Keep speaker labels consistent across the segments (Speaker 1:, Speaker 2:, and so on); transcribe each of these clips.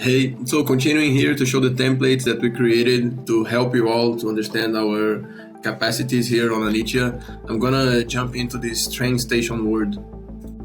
Speaker 1: Hey, so continuing here to show the templates that we created to help you all to understand our capacities here on Anitya, I'm gonna jump into this train station word.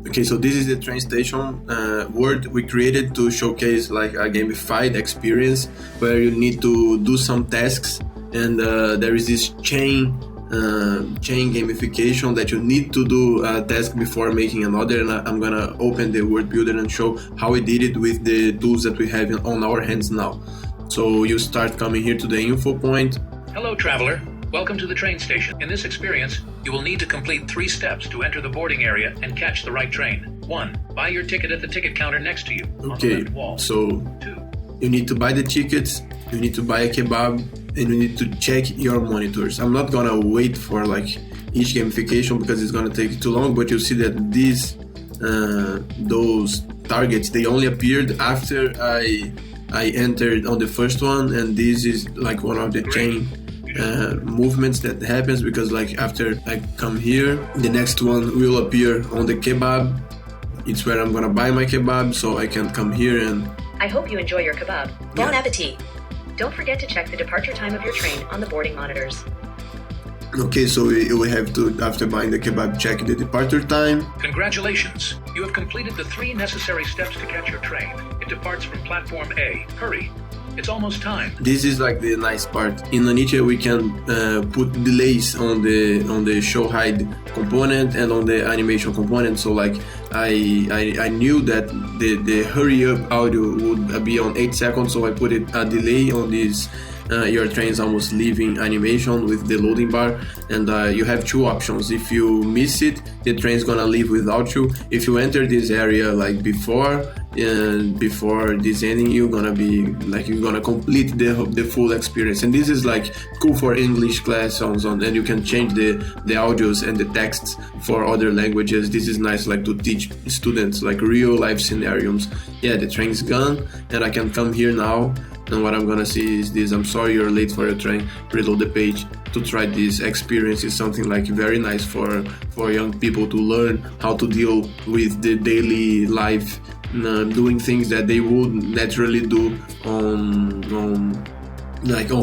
Speaker 1: Okay, so this is the train station word we created to showcase like a gamified experience where you need to do some tasks, and there is this chain gamification that you need to do a task before making another, and I'm gonna open the word builder and show how we did it with the tools that we have on our hands now. So you start coming here to the info point.
Speaker 2: Hello traveler, welcome to the train station. In this experience, you will need to complete 3 steps to enter the boarding area and catch the right train. 1. Buy your ticket at the ticket counter next to you on the left wall.
Speaker 1: So
Speaker 2: 2.
Speaker 1: You need to buy the tickets, you need to buy a kebab, and you need to check your monitors. I'm not gonna wait for like each gamification because it's gonna take too long, but you see that those targets, they only appeared after I entered on the first one, and this is like one of the chain movements that happens because like after I come here, the next one will appear on the kebab. It's where I'm gonna buy my kebab, so I can come here and
Speaker 3: I hope you enjoy your kebab. Bon appetit! Don't forget to check the departure time of your train on the boarding monitors.
Speaker 1: Okay, so we have to, after buying the kebab, check the departure time.
Speaker 2: Congratulations! You have completed the 3 necessary steps to catch your train. It departs from platform A. Hurry! It's almost time.
Speaker 1: This is like the nice part. In Anitya, we can put delays on the show hide component and on the animation component. So like I knew that the hurry up audio would be on 8 seconds, so I put a delay on this your train's almost leaving animation with the loading bar, and you have 2 options. If you miss it, the train's gonna leave without you. If you enter this area like before this ending, you're gonna complete the full experience. And this is like cool for English class and you can change the audios and the texts for other languages. This is nice like to teach students like real life scenarios. Yeah, the train's gone and I can come here now, and what I'm gonna see is this: I'm sorry you're late for your train, reload the page. To try this experience is something like very nice for young people to learn how to deal with the daily life, doing things that they would naturally do on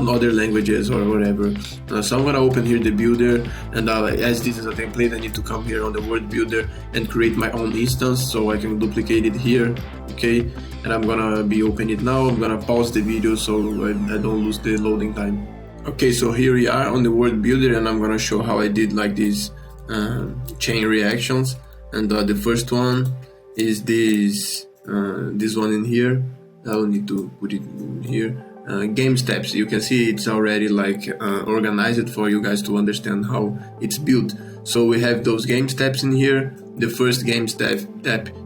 Speaker 1: other languages or whatever. So I'm gonna open here the builder, and as this is a template, I need to come here on the word builder and create my own instance so I can duplicate it here. Okay, and I'm gonna be opening it now. I'm gonna pause the video so I don't lose the loading time. Okay, so here we are on the word builder, and I'm gonna show how I did like these chain reactions. And the first one is this one in here. I'll need to put it in here. Game steps. You can see it's already like organized for you guys to understand how it's built. So we have those game steps in here. The first game step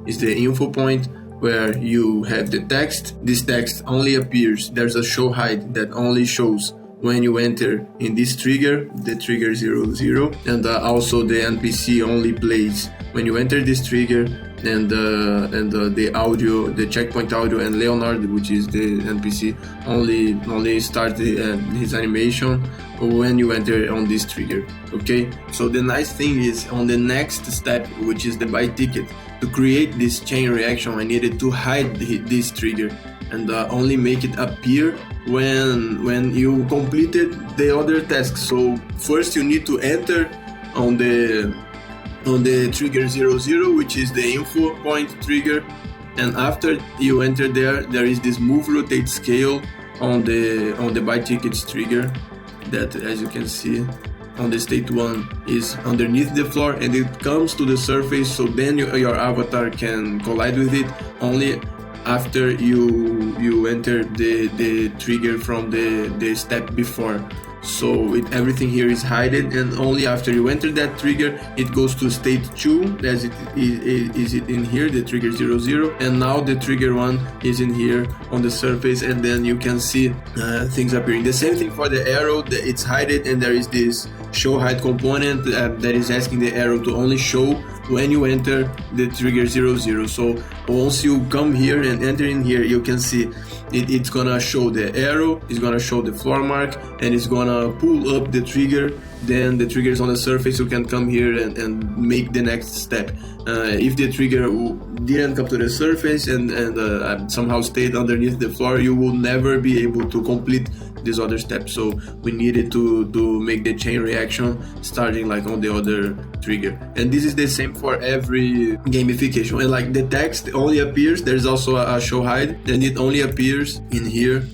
Speaker 1: is the info point, where you have the text. This text only appears, there's a show hide that only shows when you enter in this trigger, the trigger 00, and also the NPC only plays when you enter this trigger, and the audio, the checkpoint audio, and Leonard, which is the NPC, only start his animation when you enter on this trigger. Okay, so the nice thing is on the next step, which is the buy ticket, to create this chain reaction, I needed to hide this trigger and only make it appear when you completed the other tasks. So first you need to enter on the trigger 00, which is the info point trigger, and after you enter there is this move rotate scale on the buy tickets trigger that, as you can see on the state 1, is underneath the floor, and it comes to the surface, so then your avatar can collide with it only after you enter the trigger from the step before. So everything here is hidden, and only after you enter that trigger it goes to state 2, as it is it in here, the trigger 00, and now the trigger 1 is in here on the surface, and then you can see things appearing. The same thing for the arrow, it's hidden, and there is this show hide component that is asking the arrow to only show when you enter the trigger 00. So once you come here and enter in here, you can see it's gonna show the arrow, it's gonna show the floor mark, and it's gonna pull up the trigger. Then the trigger is on the surface, you can come here and make the next step. If the trigger didn't come to the surface and somehow stayed underneath the floor, you will never be able to complete this other step. So we needed to make the chain reaction starting like on the other trigger. And this is the same for every gamification. And like the text only appears, there's also a show hide, and it only appears in here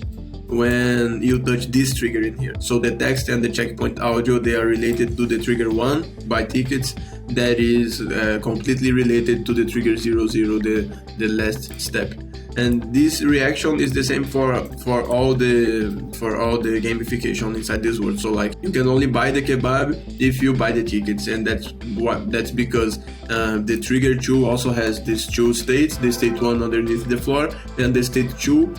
Speaker 1: when you touch this trigger in here. So the text and the checkpoint audio, they are related to the trigger 1 by tickets. That is completely related to the trigger 00, the last step. And this reaction is the same for all the gamification inside this world. So like you can only buy the kebab if you buy the tickets, and that's because the trigger 2 also has these 2 states, the state 1 underneath the floor and the state 2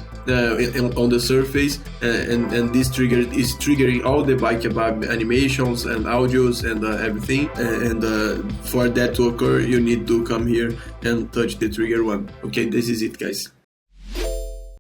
Speaker 1: on the surface, and this trigger is triggering all the buy kebab animations and audios and everything, and for that to occur you need to come here and touch the trigger 1. Okay, this is it, guys.